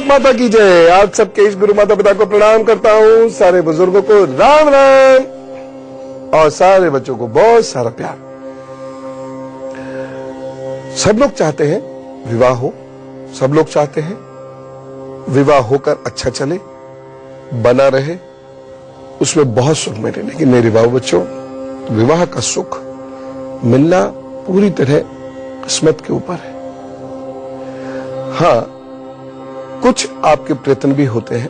भारत माता की जय। आप सबके इस गुरु माता पिता को प्रणाम करता हूं, सारे बुजुर्गों को राम राम और सारे बच्चों को बहुत सारा प्यार। सब लोग चाहते हैं विवाह हो, सब लोग चाहते हैं विवाह होकर अच्छा चले, बना रहे, उसमें बहुत सुख मिले। लेकिन मेरे बाबू बच्चों, विवाह का सुख मिलना पूरी तरह किस्मत के ऊपर है। हाँ, कुछ आपके प्रयत्न भी होते हैं,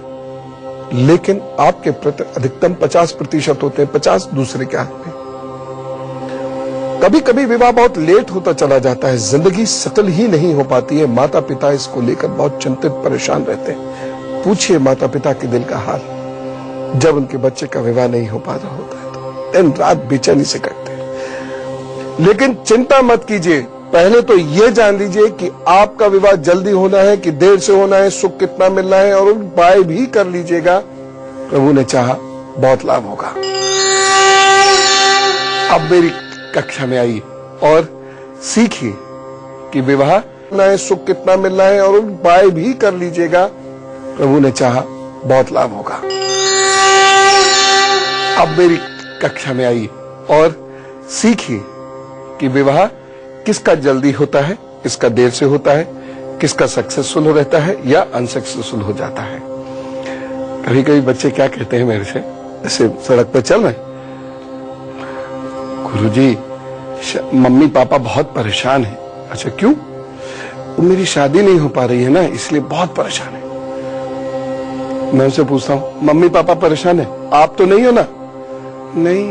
लेकिन आपके प्रयत्न अधिकतम 50% होते हैं, 50 दूसरे के हाथ में। कभी कभी विवाह बहुत लेट होता चला जाता है, जिंदगी सेटल ही नहीं हो पाती है। माता पिता इसको लेकर बहुत चिंतित परेशान रहते हैं। पूछिए माता पिता के दिल का हाल, जब उनके बच्चे का विवाह नहीं हो पाता होता है तो दिन रात बेचैनी से कटते हैं। लेकिन चिंता मत कीजिए, पहले तो यह जान लीजिए कि आपका विवाह जल्दी होना है कि देर से होना है, सुख कितना मिलना है, और उपाय भी कर लीजिएगा। प्रभु ने चाहा बहुत लाभ होगा। अब मेरी कक्षा में आइए और सीखिए कि विवाह होना है, सुख कितना मिलना है, और उपाय भी कर लीजिएगा। प्रभु ने चाहा बहुत लाभ होगा। अब मेरी कक्षा में आइए और सीखिए कि विवाह किसका जल्दी होता है, किसका देर से होता है, किसका सक्सेसफुल रहता है या अनसक्सेसफुल हो जाता है। कभी कभी बच्चे क्या कहते हैं मेरे से, ऐसे सड़क पर चल रहे, गुरुजी मम्मी पापा बहुत परेशान हैं। अच्छा क्यों? वो मेरी शादी नहीं हो पा रही है ना, इसलिए बहुत परेशान है। मैं उनसे पूछता हूं, मम्मी पापा परेशान है, आप तो नहीं हो ना? नहीं।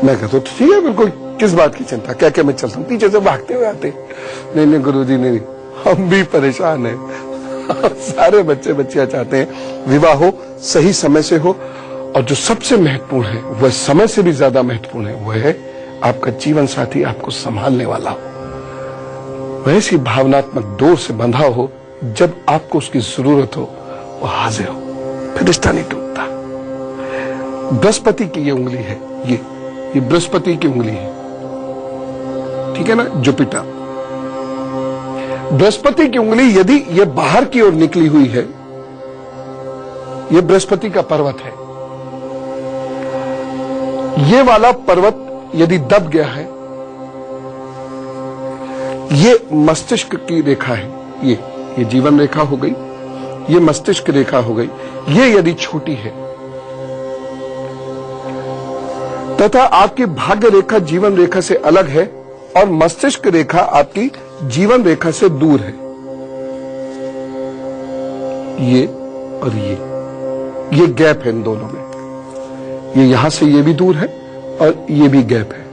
मैं कहता हूं ठीक है, बिल्कुल, किस बात की चिंता, क्या क्या मैं चलता हूँ। पीछे से भागते हुए आते, नहीं नहीं गुरुजी नहीं, हम भी परेशान हैं। सारे बच्चे बच्चियां चाहते हैं विवाह हो, सही समय से हो, और जो सबसे महत्वपूर्ण है, वह समय से भी ज्यादा महत्वपूर्ण है, वह है आपका जीवन साथी आपको संभालने वाला हो, वैसी भावनात्मक डोर से बंधा हो, जब आपको उसकी जरूरत हो वो हाजिर हो, फिर रिश्ता नहीं टूटता। बृहस्पति की ये उंगली है, ये बृहस्पति की उंगली है, ठीक है ना, जुपिटर। बृहस्पति की उंगली यदि ये बाहर की ओर निकली हुई है, ये बृहस्पति का पर्वत है। ये वाला पर्वत यदि दब गया है, ये मस्तिष्क की रेखा है, ये जीवन रेखा हो गई, ये मस्तिष्क रेखा हो गई। ये यदि छोटी है तथा आपकी भाग्य रेखा जीवन रेखा से अलग है, और मस्तिष्क रेखा आपकी जीवन रेखा से दूर है, ये और ये गैप है इन दोनों में। ये यहां से ये भी दूर है और ये भी गैप है।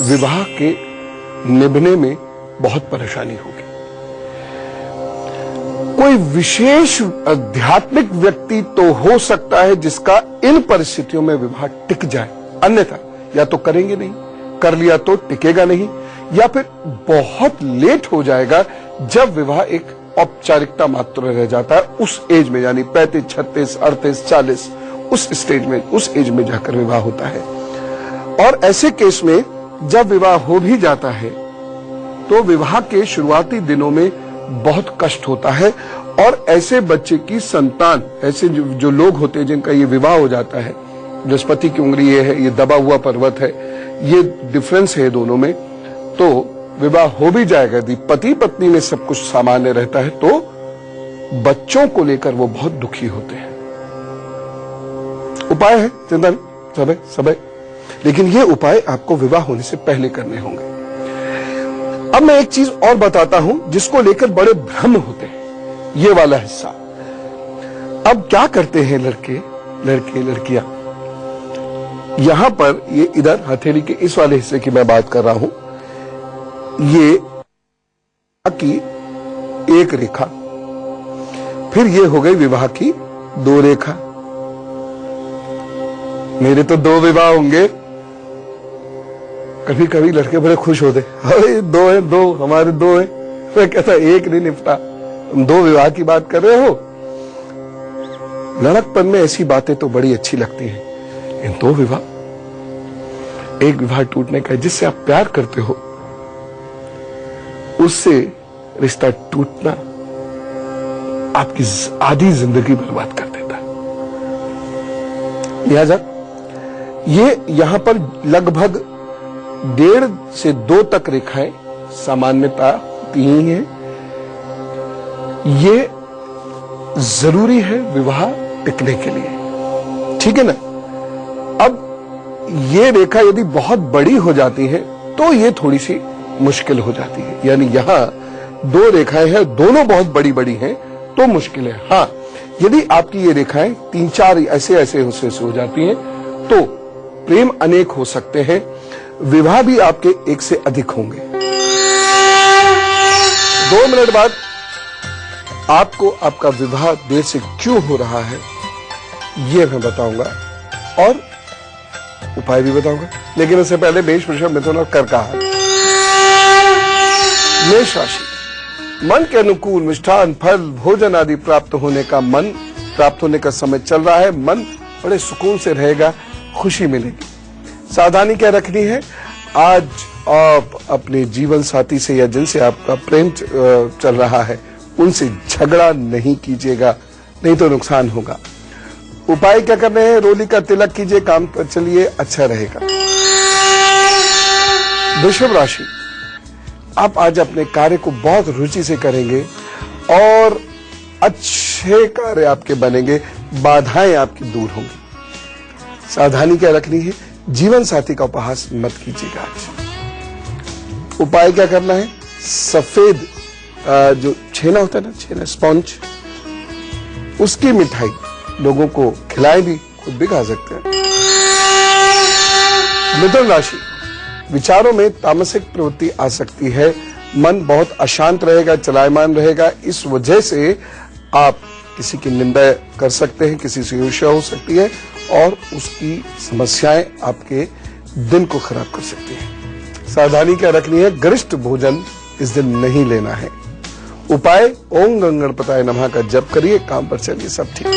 विवाह के निभने में बहुत परेशानी होगी। कोई विशेष आध्यात्मिक व्यक्ति तो हो सकता है जिसका इन परिस्थितियों में विवाह टिक जाए, अन्यथा या तो करेंगे नहीं, कर लिया तो टिकेगा नहीं, या फिर बहुत लेट हो जाएगा, जब विवाह एक औपचारिकता मात्र रह जाता है उस एज में, यानी 35, 36, 38, 40, उस स्टेज में, उस एज में जाकर विवाह होता है। और ऐसे केस में जब विवाह हो भी जाता है तो विवाह के शुरुआती दिनों में बहुत कष्ट होता है, और ऐसे बच्चे की संतान, ऐसे जो लोग होते हैं जिनका ये विवाह हो जाता है, बृहस्पति की उंगली ये है, ये दबा हुआ पर्वत है, ये डिफरेंस है दोनों में, तो विवाह हो भी जाएगा यदि पति पत्नी में सब कुछ सामान्य रहता है, तो बच्चों को लेकर वो बहुत दुखी होते हैं। उपाय है, चिंता नहीं, सब है, लेकिन ये उपाय आपको विवाह होने से पहले करने होंगे। अब मैं एक चीज और बताता हूं जिसको लेकर बड़े भ्रम होते हैं, ये वाला हिस्सा। अब क्या करते हैं लड़के लड़कियां, यहां पर ये इधर हथेली के इस वाले हिस्से की मैं बात कर रहा हूं, ये की एक रेखा, फिर ये हो गई विवाह की 2 रेखा। मेरे तो 2 विवाह होंगे। कभी कभी लड़के बड़े खुश होते, अरे 2 है, 2 हमारे 2 है। मैं कहता एक नहीं निपटा, तुम 2 विवाह की बात कर रहे हो। लड़कपन में ऐसी बातें तो बड़ी अच्छी लगती हैं, इन 2 विवाह, एक विवाह टूटने का, जिससे आप प्यार करते हो उससे रिश्ता टूटना आपकी आधी जिंदगी बर्बाद कर देता है। लिहाजा ये यहां पर लगभग 1.5 से 2 तक रेखाएं सामान्यता होती ही हैं। ये जरूरी है विवाह टिकने के लिए, ठीक है ना। अब ये रेखा यदि बहुत बड़ी हो जाती है तो ये थोड़ी सी मुश्किल हो जाती है। यानी यहां 2 रेखाएं हैं, दोनों बहुत बड़ी बड़ी हैं तो मुश्किल है। हां, यदि आपकी ये रेखाएं 3-4 ऐसे हो जाती हैं तो प्रेम अनेक हो सकते हैं, विवाह भी आपके 1 से अधिक होंगे। 2 मिनट बाद आपको आपका विवाह देर से क्यों हो रहा है ये मैं बताऊंगा और उपाय भी बताऊंगा, लेकिन उससे पहले मेष, वृषभ, मिथुन और कर्क का हाल। मेष राशि, मन के अनुकूल मिष्ठान, फल, भोजन आदि प्राप्त होने का समय चल रहा है। मन बड़े सुकून से रहेगा, खुशी मिलेगी। सावधानी क्या रखनी है, आज आप अपने जीवन साथी से या जिनसे आपका प्रेम चल रहा है उनसे झगड़ा नहीं कीजिएगा, नहीं तो नुकसान होगा। उपाय क्या करने हैं, रोली का तिलक कीजिए, काम पर चलिए, अच्छा रहेगा। वृषभ राशि, आप आज अपने कार्य को बहुत रुचि से करेंगे और अच्छे कार्य आपके बनेंगे, बाधाएं आपकी दूर होंगी। सावधानी क्या रखनी है, जीवन साथी का उपहास मत कीजिएगा आज। उपाय क्या करना है, सफेद जो छेना होता है ना, छेना स्पॉन्ज, उसकी मिठाई लोगों को खिलाएं, भी खुद भी खा सकते हैं। मिथुन राशि, विचारों में तामसिक प्रवृत्ति आ सकती है, मन बहुत अशांत रहेगा, चलायमान रहेगा। इस वजह से आप किसी की निंदा कर सकते हैं, किसी से ईर्ष्या हो सकती है और उसकी समस्याएं आपके दिन को खराब कर सकती हैं। सावधानी क्या रखनी है, गरिष्ठ भोजन इस दिन नहीं लेना है। उपाय, ओम गणपताय नमः का जप करिए, काम पर चलिए, सब ठीक।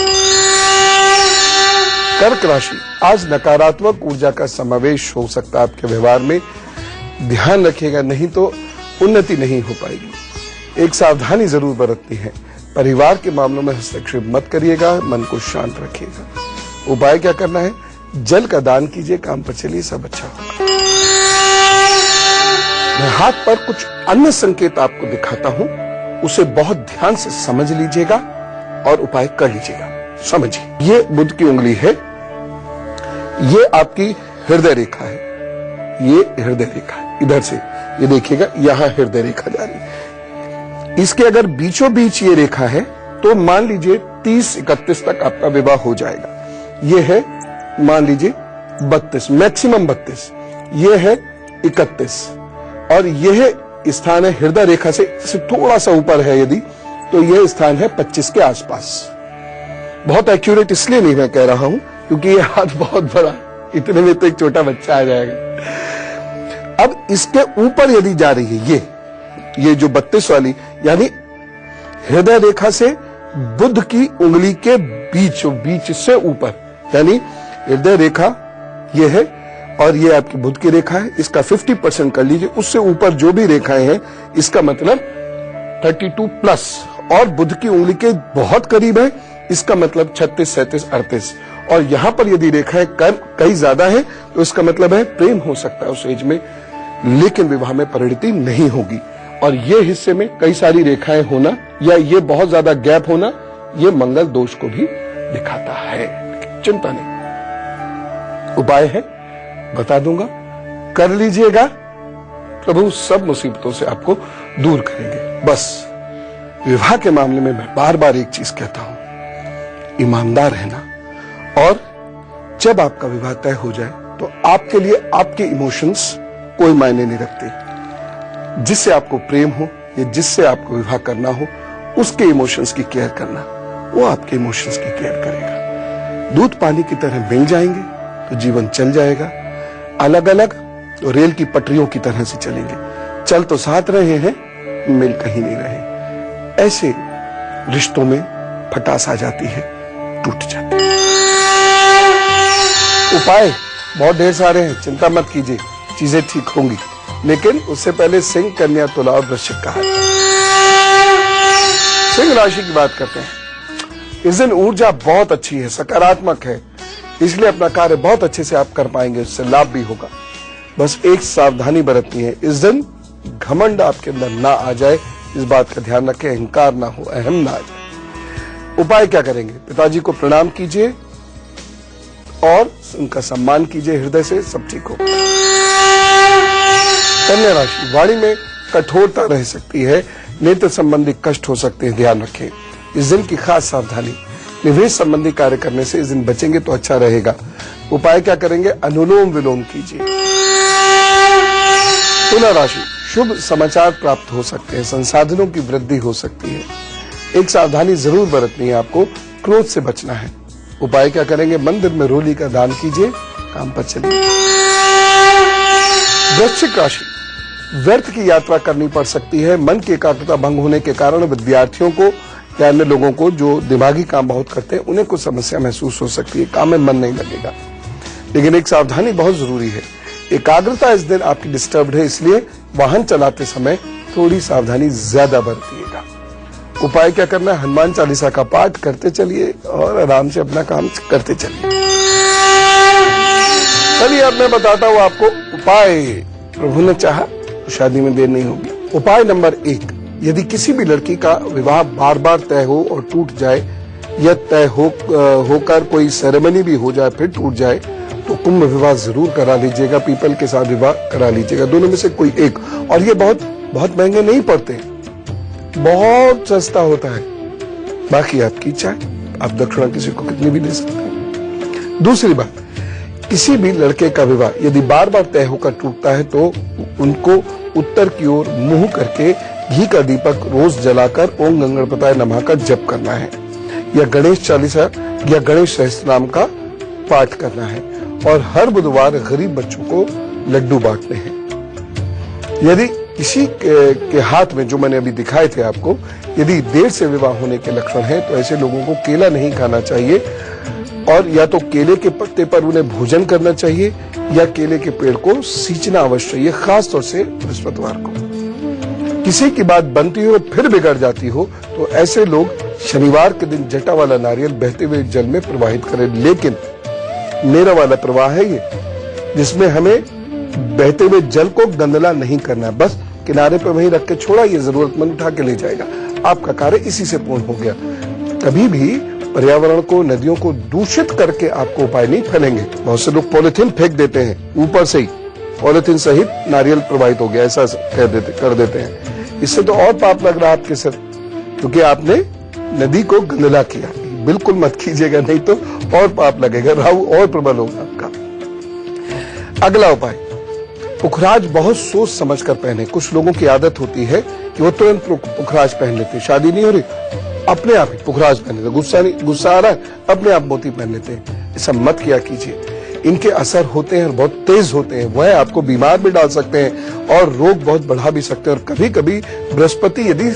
कर्क राशि, आज नकारात्मक ऊर्जा का समावेश हो सकता है आपके व्यवहार में, ध्यान रखिएगा, नहीं तो उन्नति नहीं हो पाएगी। एक सावधानी जरूर बरतनी है, परिवार के मामलों में हस्तक्षेप मत करिएगा, मन को शांत रखिएगा। उपाय क्या करना है, जल का दान कीजिए, काम पर चलिए, सब अच्छा होगा। मैं हाथ पर कुछ अन्य संकेत आपको दिखाता हूं, उसे बहुत ध्यान से समझ लीजिएगा और उपाय कर लीजिएगा। समझिए, ये बुध की उंगली है, ये आपकी हृदय रेखा है, ये हृदय रेखा है, इधर से ये देखिएगा, यहां हृदय रेखा जा रही है। इसके अगर बीचों बीच ये रेखा है तो मान लीजिए 30-31 तक आपका विवाह हो जाएगा। ये है मान लीजिए 32, मैक्सिमम 32, ये है 31 और यह स्थान है हृदय रेखा से थोड़ा सा ऊपर है यदि, तो यह स्थान है 25 के आसपास। बहुत एक्यूरेट इसलिए नहीं मैं कह रहा हूं क्योंकि ये हाथ बहुत बड़ा, इतने में तो एक छोटा बच्चा आ जाएगा। अब इसके ऊपर यदि जा रही है ये जो 32 वाली, यानी हृदय रेखा से बुध की उंगली के बीच से ऊपर, यानी हृदय रेखा ये है और ये आपकी बुध की रेखा है, इसका 50% कर लीजिए। उससे ऊपर जो भी रेखाएं हैं इसका मतलब 32 प्लस, और बुध की उंगली के बहुत करीब है, इसका मतलब 36, 37, 38। और यहां पर यदि रेखाएं कई ज्यादा है तो इसका मतलब है प्रेम हो सकता है उस एज में, लेकिन विवाह में परिणति नहीं होगी। और ये हिस्से में कई सारी रेखाएं होना या ये बहुत ज्यादा गैप होना, ये मंगल दोष को भी दिखाता है। चिंता नहीं, उपाय है बता दूंगा, कर लीजिएगा, प्रभु सब मुसीबतों से आपको दूर करेंगे। बस विवाह के मामले में मैं बार बार एक चीज कहता हूं, ईमानदार रहना, और जब आपका विवाह तय हो जाए तो आपके लिए आपके इमोशंस कोई मायने नहीं रखते। जिससे आपको प्रेम हो या जिससे आपको विवाह करना हो, उसके इमोशंस की केयर करना, वो आपके इमोशंस की केयर करेगा। दूध पानी की तरह मिल जाएंगे तो जीवन चल जाएगा, अलग अलग तो रेल की पटरियों की तरह से चलेंगे। चल तो साथ रहे हैं, मिल कहीं नहीं रहे। ऐसे रिश्तों में फटास आ जाती है, टूट जाती है। उपाय बहुत ढेर सारे हैं, चिंता मत कीजिए, चीजें ठीक होंगी, लेकिन उससे पहले सिंह, कन्या, तुला और वृश्चिक का हाल। सिंह राशि की बात करते हैं। इस दिन ऊर्जा बहुत अच्छी है, सकारात्मक है, इसलिए अपना कार्य बहुत अच्छे से आप कर पाएंगे, उससे लाभ भी होगा। बस एक सावधानी बरतनी है, इस दिन घमंड आपके अंदर ना आ जाए, इस बात का ध्यान रखें, अहंकार ना हो, अहम ना आ जाए। उपाय क्या करेंगे? पिताजी को प्रणाम कीजिए और उनका सम्मान कीजिए हृदय से, सब ठीक हो। कन्या राशि, वाणी में कठोरता रह सकती है, नेत्र संबंधी कष्ट हो सकते हैं, ध्यान रखें। इस दिन की खास सावधानी, निवेश संबंधी कार्य करने से इस दिन बचेंगे तो अच्छा रहेगा। उपाय क्या करेंगे? अनुलोम विलोम कीजिए। तुला राशि, शुभ समाचार प्राप्त हो सकते हैं, संसाधनों की वृद्धि हो सकती है। एक सावधानी जरूर बरतनी है आपको, क्रोध से बचना है। उपाय क्या करेंगे? मंदिर में रोली का दान कीजिए, काम पर चलिए। वृश्चिक राशि, व्यर्थ की यात्रा करनी पड़ सकती है, मन की एकाग्रता भंग होने के कारण विद्यार्थियों को या अन्य लोगों को जो दिमागी काम बहुत करते हैं उन्हें कुछ समस्या महसूस हो सकती है, काम में मन नहीं लगेगा। लेकिन एक सावधानी बहुत जरूरी है, एकाग्रता इस दिन आपकी डिस्टर्ब्ड है, इसलिए वाहन चलाते समय थोड़ी सावधानी ज्यादा बरतिएगा। उपाय क्या करना है? हनुमान चालीसा का पाठ करते चलिए और आराम से अपना काम करते चलिए। चलिए अब मैं बताता हूं आपको उपाय। प्रभु ने चाहा तो शादी में देर नहीं होगी। उपाय नंबर 1, यदि किसी भी लड़की का विवाह बार बार तय हो और टूट जाए, या तय होकर कोई सेरेमनी भी हो जाए फिर टूट जाए, तो कुंभ विवाह जरूर करा लीजिएगा, पीपल के साथ विवाह करा लीजिएगा, दोनों में से कोई एक। और ये बहुत महंगे नहीं पड़ते, बहुत सस्ता होता है। बाकी आपकी इच्छा है, आप दक्षिणा किसी को कितनी भी दे सकते हैं। दूसरी बात, किसी भी लड़के का विवाह यदि बार बार तय होकर टूटता है तो उनको उत्तर की ओर मुंह करके घी का दीपक रोज जलाकर ओम गंगणपताय नमः का जप करना है, या गणेश चालीसा या गणेश सहस्त्रनाम का पाठ करना है, और हर बुधवार गरीब बच्चों को लड्डू बांटने हैं। यदि किसी के हाथ में, जो मैंने अभी दिखाए थे आपको, यदि देर से विवाह होने के लक्षण हैं तो ऐसे लोगों को केला नहीं खाना चाहिए, और या तो केले के पत्ते पर उन्हें भोजन करना चाहिए या केले के पेड़ को सींचना अवश्य, ये खास तौर से बृहस्पतिवार को। किसी की बात बनती हो फिर बिगड़ जाती हो तो ऐसे लोग शनिवार के दिन जटा वाला नारियल बहते हुए जल में प्रवाहित करें। लेकिन मेरा वाला प्रवाह है ये, जिसमें हमें बहते हुए जल को गंदला नहीं करना है, बस किनारे पर वहीं रख के छोड़ा, ये जरूरतमंद उठा के ले जाएगा, आपका कार्य इसी से पूर्ण हो गया। कभी भी पर्यावरण को, नदियों को दूषित करके आपको उपाय नहीं फैलेंगे। बहुत से लोग पॉलिथीन फेंक देते हैं, ऊपर से ही पॉलिथीन सहित नारियल प्रवाहित हो गया, ऐसा कर देते हैं। इससे तो और पाप लग रहा है आपके सिर, क्योंकि आपने नदी को गंदला किया। बिल्कुल मत कीजिएगा, नहीं तो और पाप लगेगा, राहु और प्रबल होगा आपका। अगला उपाय, पुखराज बहुत सोच समझ कर पहने। कुछ लोगों की आदत होती है कि वो तुरंत पुखराज पहन लेते, शादी नहीं हो रही अपने आप ही पुखराज पहन लेते, गुस्सा आ रहा है अपने आप मोती पहन लेते हैं। ऐसा मत किया कीजिए, इनके असर होते हैं और बहुत तेज होते हैं, वह आपको बीमार भी डाल सकते हैं और रोग बहुत बढ़ा भी सकते हैं। और कभी कभी बृहस्पति यदि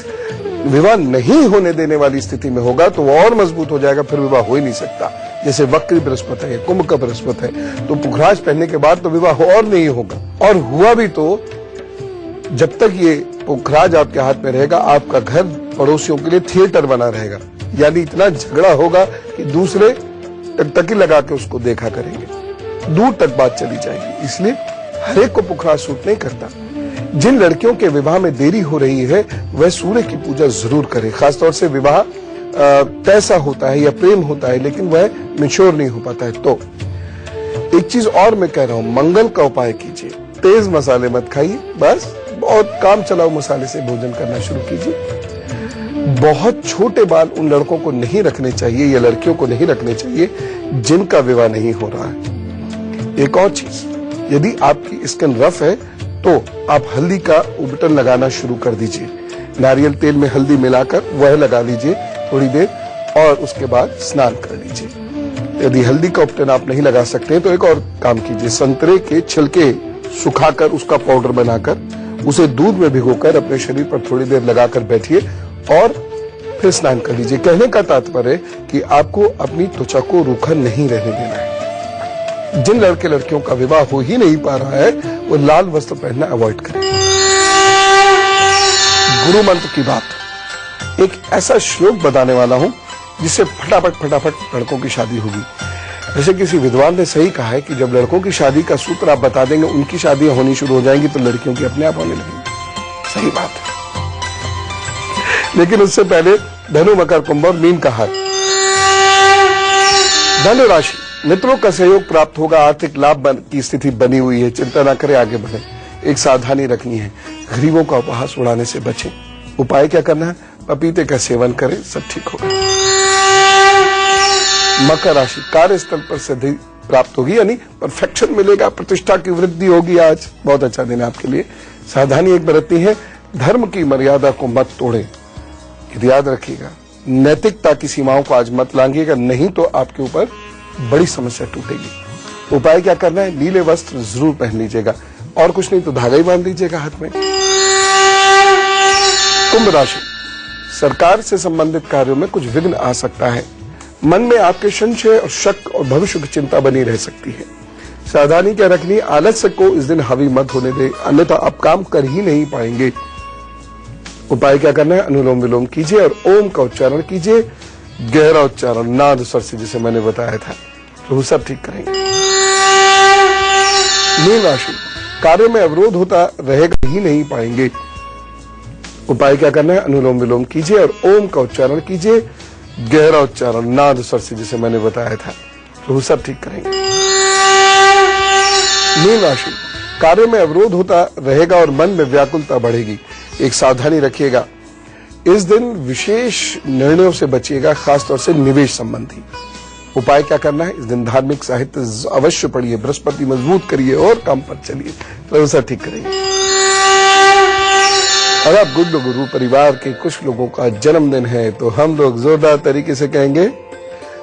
विवाह नहीं होने देने वाली स्थिति में होगा तो वो और मजबूत हो जाएगा, फिर विवाह हो ही नहीं सकता। जैसे वक्री बृहस्पति है, कुंभ का बृहस्पति है, तो पुखराज पहनने के बाद तो विवाह और नहीं होगा, और हुआ भी तो जब तक ये पुखराज आपके हाथ में रहेगा, आपका घर पड़ोसियों के लिए थिएटर बना रहेगा। यानी इतना झगड़ा होगा कि दूसरे टकटकी लगा के उसको देखा करेंगे, दूर तक बात चली जाएगी। इसलिए हर एक को पुखराज सूट नहीं करता। जिन लड़कियों के विवाह में देरी हो रही है वह सूर्य की पूजा जरूर करें। खासतौर से विवाह पैसा होता है या प्रेम होता है लेकिन वह मैच्योर नहीं हो पाता है, तो एक चीज और मैं कह रहा हूं, मंगल का उपाय कीजिए, तेज मसाले मत खाइए, बस बहुत काम चलाओ मसाले से भोजन करना शुरू कीजिए। बहुत छोटे बाल उन लड़कों को नहीं रखने चाहिए या लड़कियों को नहीं रखने चाहिए जिनका विवाह नहीं हो रहा है। एक और चीज, यदि आपकी स्किन रफ है तो आप हल्दी का उबटन लगाना शुरू कर दीजिए, नारियल तेल में हल्दी मिलाकर वह लगा लीजिए थोड़ी देर, और उसके बाद स्नान कर लीजिए। यदि हल्दी का उबटन आप नहीं लगा सकते तो एक और काम कीजिए, संतरे के छिलके सुखाकर उसका पाउडर बनाकर उसे दूध में भिगोकर अपने शरीर पर थोड़ी देर लगाकर बैठिए और फिर स्नान कर लीजिए। कहने का तात्पर्य है कि आपको अपनी त्वचा को रूखा नहीं रहने देना है। जिन लड़के लड़कियों का विवाह हो ही नहीं पा रहा है वो लाल वस्त्र पहनना अवॉइड करें। गुरु मंत्र की बात, एक ऐसा श्लोक बताने वाला हूं जिससे फटाफट लड़कों की शादी होगी। जैसे किसी विद्वान ने सही कहा है कि जब लड़कों की शादी का सूत्र आप बता देंगे, उनकी शादियां होनी शुरू हो जाएंगी तो लड़कियों की अपने आप होने लगेंगी। सही बात है। लेकिन उससे पहले धनु, मकर, कुंभ और मीन का हाल। धनु राशि, मित्रों का सहयोग प्राप्त होगा, आर्थिक लाभ की स्थिति बनी हुई है, चिंता ना करें, आगे बढ़े। एक सावधानी रखनी है, गरीबों का उपहास उड़ाने से बचें। उपाय क्या करना है? पपीते का सेवन करें, सब ठीक होगा। मकर राशि, कार्यस्थल पर सिद्धि प्राप्त होगी, यानी परफेक्शन मिलेगा, प्रतिष्ठा की वृद्धि होगी। आज बहुत अच्छा दिन है आपके लिए। सावधानी एक बरतनी है, धर्म की मर्यादा को मत तोड़ें, याद रखिएगा। नैतिकता की सीमाओं को आज मत लांघिएगा, नहीं तो आपके ऊपर बड़ी समस्या टूटेगी। उपाय क्या करना है? नीले वस्त्र जरूर पहन लीजिएगा, और कुछ नहीं तो धागा ही बांध लीजिएगा हाथ में। कुंभ राशि, सरकार से संबंधित कार्यों में कुछ विघ्न आ सकता है। मन में आपके संशय और शक और भविष्य की चिंता बनी रह सकती है। सावधानी क्या रखनी? आलस्य को इस दिन हावी मत होने दे, अन्यथा आप काम कर ही नहीं पाएंगे। उपाय क्या करना है? अनुलोम विलोम कीजिए और ओम का उच्चारण कीजिए, गहरा उच्चारण, नाद स्वर से, जिसे मैंने बताया था। तो सब ठीक करेंगे। मीन राशि, कार्य में अवरोध होता रहेगा ही नहीं पाएंगे। उपाय क्या करना है? अनुलोम विलोम कीजिए और ओम का उच्चारण कीजिए, गहरा उच्चारण, नाद स्वर से, जिसे मैंने बताया था। तो सब ठीक करेंगे। मीन राशि, कार्य में अवरोध होता रहेगा और मन में व्याकुलता बढ़ेगी। एक सावधानी रखिएगा, इस दिन विशेष निर्णयों से बचिएगा, खासतौर से निवेश संबंधी। उपाय क्या करना है? इस दिन धार्मिक साहित्य अवश्य पढ़िए, बृहस्पति मजबूत करिए और काम पर चलिए, तो सब ठीक करेंगे। और अब गुरु परिवार के कुछ लोगों का जन्मदिन है, तो हम लोग जोरदार तरीके से कहेंगे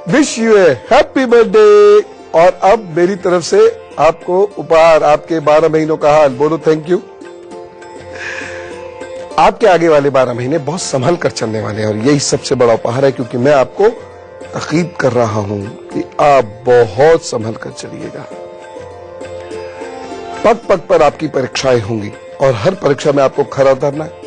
wish U A happy birthday. और अब मेरी तरफ से आपको उपहार, आपके 12 महीनों का हाल। बोलो थैंक यू। आपके आगे वाले 12 महीने बहुत संभल कर चलने वाले हैं, और यही सबसे बड़ा उपहार है, क्योंकि मैं आपको ताकीद कर रहा हूं कि आप बहुत संभल कर चलिएगा। पग पग पर आपकी परीक्षाएं होंगी, और हर परीक्षा में आपको खरा उतरना है।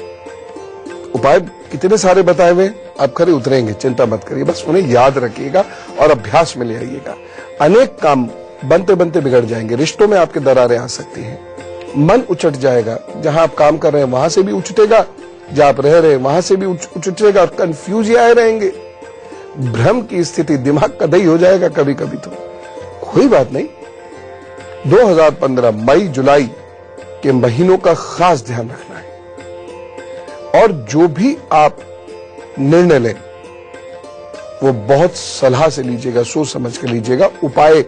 उपाय कितने सारे बताए हुए, आप खरे उतरेंगे, चिंता मत करिए, बस उन्हें याद रखिएगा और अभ्यास में ले आइएगा। अनेक काम बनते बनते बिगड़ जाएंगे, रिश्तों में आपके दरारें आ सकती हैं, मन उचट जाएगा, जहां आप काम कर रहे हैं वहां से भी उचटेगा, जहां आप रह रहे हैं वहां से भी उचटेगा, और कंफ्यूज आए रहेंगे, भ्रम की स्थिति, दिमाग का दही हो जाएगा कभी कभी। तो कोई बात नहीं, 2015 मई जुलाई के महीनों का खास ध्यान रखना है, और जो भी आप निर्णय लें वो बहुत सलाह से लीजिएगा, सोच समझ कर लीजिएगा। उपाय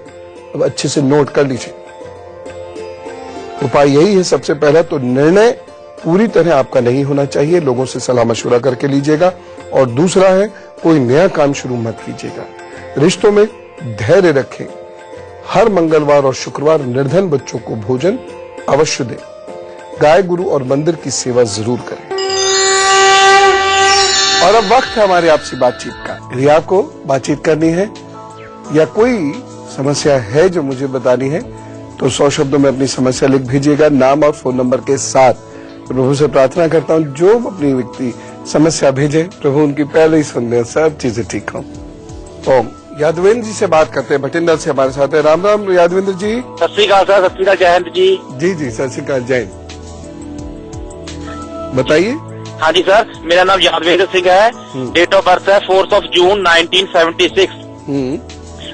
अब अच्छे से नोट कर लीजिए। उपाय यही है, सबसे पहला तो निर्णय पूरी तरह आपका नहीं होना चाहिए, लोगों से सलाह मशवरा करके लीजिएगा। और दूसरा है, कोई नया काम शुरू मत कीजिएगा। रिश्तों में धैर्य रखें, हर मंगलवार और शुक्रवार निर्धन बच्चों को भोजन अवश्य दें, गाय गुरु और मंदिर की सेवा जरूर करें। और अब वक्त है हमारी आपसी बातचीत का। यदि आपको बातचीत करनी है या कोई समस्या है जो मुझे बतानी है, तो 100 शब्दों में अपनी समस्या लिख भेजिएगा, नाम और फोन नंबर के साथ। प्रभु से प्रार्थना करता हूं जो अपनी व्यक्ति समस्या भेजे, प्रभु उनकी पहले ही सुन ले, सब चीजें ठीक हों। ओम। यादवेंद्र जी से बात करते हैं, भटिंडा से हमारे साथ है। राम राम यादवेंद्र जी। सत श्री अकाल सर। सत श्री अकाल, जय हिंद जी। जी जी, सत श्री अकाल, जय हिंद। बताइए। हाँ जी सर, मेरा नाम यादवेंद्र सिंह है। डेट ऑफ बर्थ है 4 जून 1976।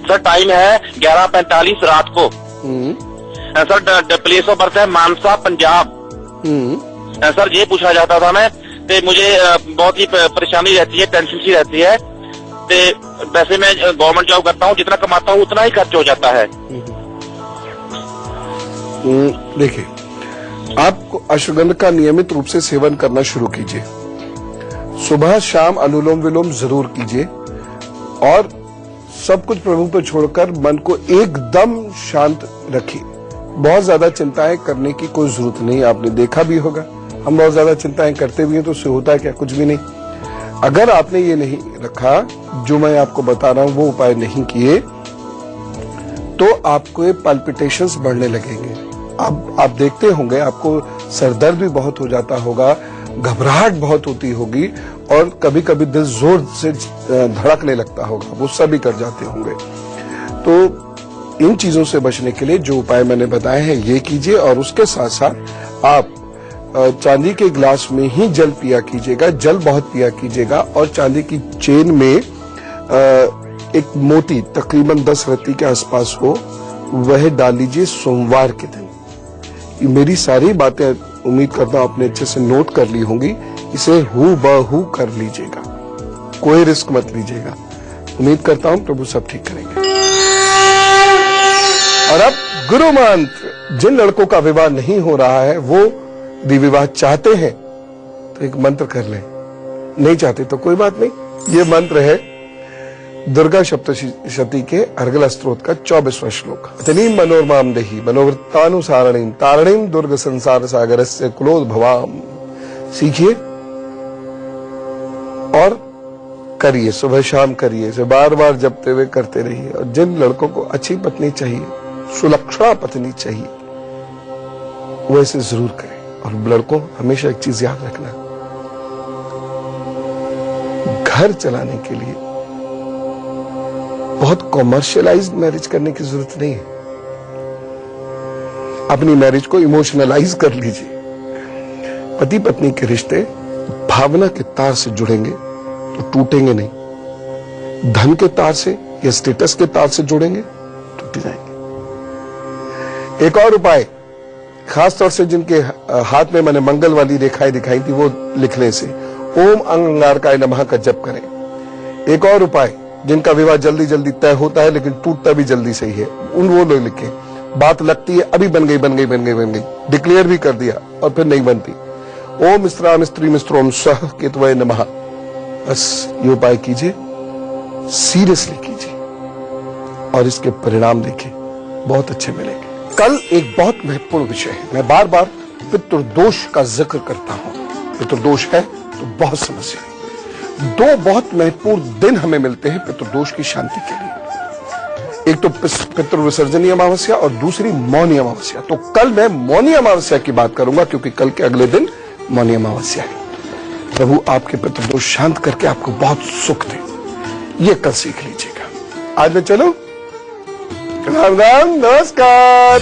सर टाइम है 11:45 रात को। सर प्लेस ऑफ बर्थ है मानसा, पंजाब। सर ये पूछना चाहता था मैं, तो मुझे बहुत ही परेशानी रहती है, टेंशन सी रहती है। तो वैसे मैं गवर्नमेंट जॉब करता हूँ, जितना कमाता हूँ उतना ही खर्च हो जाता है। देखिए, आपको अश्वगंधा का नियमित रूप से सेवन करना शुरू कीजिए। सुबह शाम अनुलोम विलोम जरूर कीजिए, और सब कुछ प्रभु पर छोड़कर मन को एकदम शांत रखिए। बहुत ज्यादा चिंताएं करने की कोई जरूरत नहीं। आपने देखा भी होगा, हम बहुत ज्यादा चिंताएं करते भी हैं तो उससे होता है क्या? कुछ भी नहीं। अगर आपने ये नहीं रखा जो मैं आपको बता रहा हूं, वो उपाय नहीं किए, तो आपको पल्पिटेशंस बढ़ने लगेंगे। अब आप देखते होंगे, आपको सरदर्द भी बहुत हो जाता होगा, घबराहट बहुत होती होगी और कभी कभी दिल जोर से धड़कने लगता होगा, गुस्सा भी कर जाते होंगे। तो इन चीजों से बचने के लिए जो उपाय मैंने बताए हैं ये कीजिए, और उसके साथ साथ आप चांदी के गिलास में ही जल पिया कीजिएगा, जल बहुत पिया कीजिएगा। और चांदी की चेन में एक मोती तकरीबन 10 रत्ती के आसपास हो, वह डाल लीजिए सोमवार के दिन। मेरी सारी बातें उम्मीद करता हूं आपने अच्छे से नोट कर ली होंगी। इसे हूबहू कर लीजिएगा, कोई रिस्क मत लीजिएगा। उम्मीद करता हूं प्रभु सब ठीक करेंगे। और अब गुरु मंत्र, जिन लड़कों का विवाह नहीं हो रहा है वो विवाह चाहते हैं तो एक मंत्र कर लें, नहीं चाहते तो कोई बात नहीं। ये मंत्र है दुर्गा सप्तशती के अर्गला स्तोत्र का 24वां श्लोक। अतनीम मनोरमाम देही मनोवृत्तानुसारणीम तारणीम दुर्ग संसार सागरस्य कुलोद्भवाम। सीखिए और करिए, सुबह शाम करिए, इसे बार बार जपते हुए करते रहिए। और जिन लड़कों को अच्छी पत्नी चाहिए, सुलक्षणा पत्नी चाहिए, वो इसे जरूर करें। और लड़कों हमेशा एक चीज याद रखना, घर चलाने के लिए बहुत कॉमर्शियलाइज्ड मैरिज करने की जरूरत नहीं है। अपनी मैरिज को इमोशनलाइज कर लीजिए। पति पत्नी के रिश्ते भावना के तार से जुड़ेंगे तो टूटेंगे नहीं, धन के तार से या स्टेटस के तार से जुड़ेंगे टूट जाएंगे। एक और उपाय, खासतौर से जिनके हाथ में मैंने मंगल वाली रेखाएं दिखाई थी वो लिखने से ओम अंगारकाय नमः का जप करें। एक और उपाय, जिनका विवाह जल्दी जल्दी तय होता है लेकिन टूटता भी जल्दी से ही है, उन वो लोग लिखें, बात लगती है अभी बन गई, डिक्लेयर भी कर दिया और फिर नहीं बनती। ओम स्त्री मिस्त्रोम सह केतवय नमः। बस ये उपाय कीजिए, सीरियसली कीजिए और इसके परिणाम देखिए, बहुत अच्छे मिलेंगे। कल एक बहुत महत्वपूर्ण विषय है, मैं बार बार पितृदोष का जिक्र करता हूं। पितृदोष है तो बहुत समस्या है। 2 बहुत महत्वपूर्ण दिन हमें मिलते हैं पितृदोष की शांति के लिए। एक तो पितृ विसर्जनीय अमावस्या और दूसरी मौनी अमावस्या। तो कल मैं मौनी अमावस्या की बात करूंगा क्योंकि कल के अगले दिन मौनी अमावस्या है। प्रभु आपके पितृदोष शांत करके आपको बहुत सुख दे, ये कल सीख लीजिएगा। आज मैं चलूं? राम राम, नमस्कार।